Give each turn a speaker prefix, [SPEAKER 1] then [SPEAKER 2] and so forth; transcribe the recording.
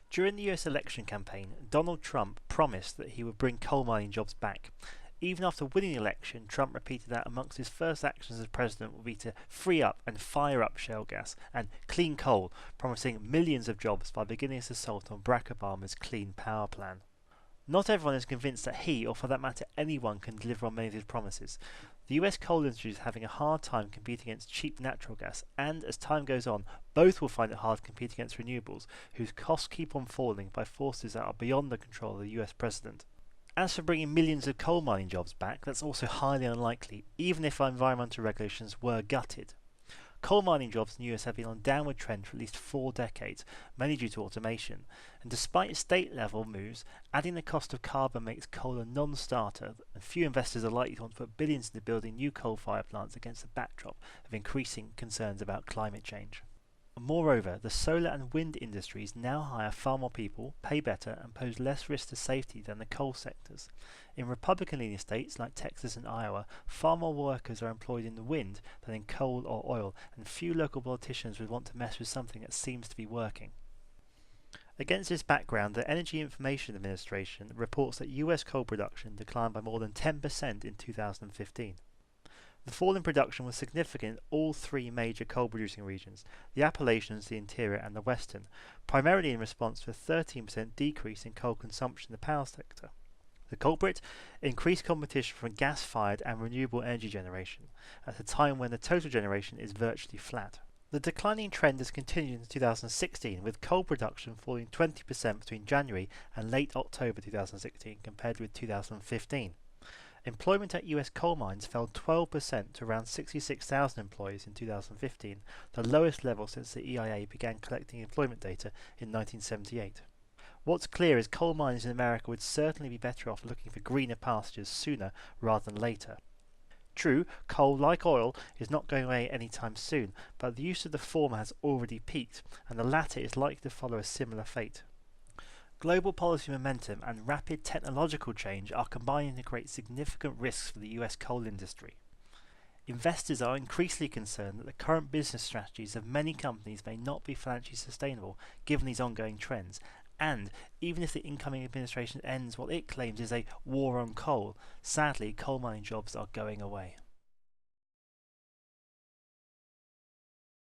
[SPEAKER 1] During the US election campaign, Donald Trump promised that he would bring coal mining jobs back. Even after winning the election, Trump repeated that amongst his first actions as president would be to free up and fire up shale gas and clean coal, promising millions of jobs by beginning his assault on Barack Obama's Clean Power Plan. Not everyone is convinced that he, or for that matter anyone, can deliver on many of his promises. The US coal industry is having a hard time competing against cheap natural gas, and as time goes on, both will find it hard competing against renewables, whose costs keep on falling by forces that are beyond the control of the US president. As for bringing millions of coal mining jobs back, that's also highly unlikely, even if our environmental regulations were gutted. Coal mining jobs in the US have been on a downward trend for at least 4 decades, mainly due to automation, and despite state-level moves, adding the cost of carbon makes coal a non-starter, and few investors are likely to want to put billions into building new coal-fired plants against the backdrop of increasing concerns about climate change. Moreover, the solar and wind industries now hire far more people, pay better, and pose less risk to safety than the coal sectors. In Republican-leaning states like Texas and Iowa, far more workers are employed in the wind than in coal or oil, and few local politicians would want to mess with something that seems to be working. Against this background, the Energy Information Administration reports that US coal production declined by more than 10% in 2015. The fall in production was significant in all 3 major coal-producing regions, the Appalachians, the Interior and the Western, primarily in response to a 13% decrease in coal consumption in the power sector. The culprit? Increased competition from gas-fired and renewable energy generation, at a time when the total generation is virtually flat. The declining trend has continued in 2016, with coal production falling 20% between January and late October 2016 compared with 2015. Employment at US coal mines fell 12% to around 66,000 employees in 2015, the lowest level since the EIA began collecting employment data in 1978. What's clear is coal miners in America would certainly be better off looking for greener pastures sooner rather than later. True, coal, like oil, is not going away anytime soon, but the use of the former has already peaked, and the latter is likely to follow a similar fate. Global policy momentum and rapid technological change are combining to create significant risks for the US coal industry. Investors are increasingly concerned that the current business strategies of many companies may not be financially sustainable given these ongoing trends, and even if the incoming administration ends what it claims is a war on coal, sadly coal mining jobs are going away.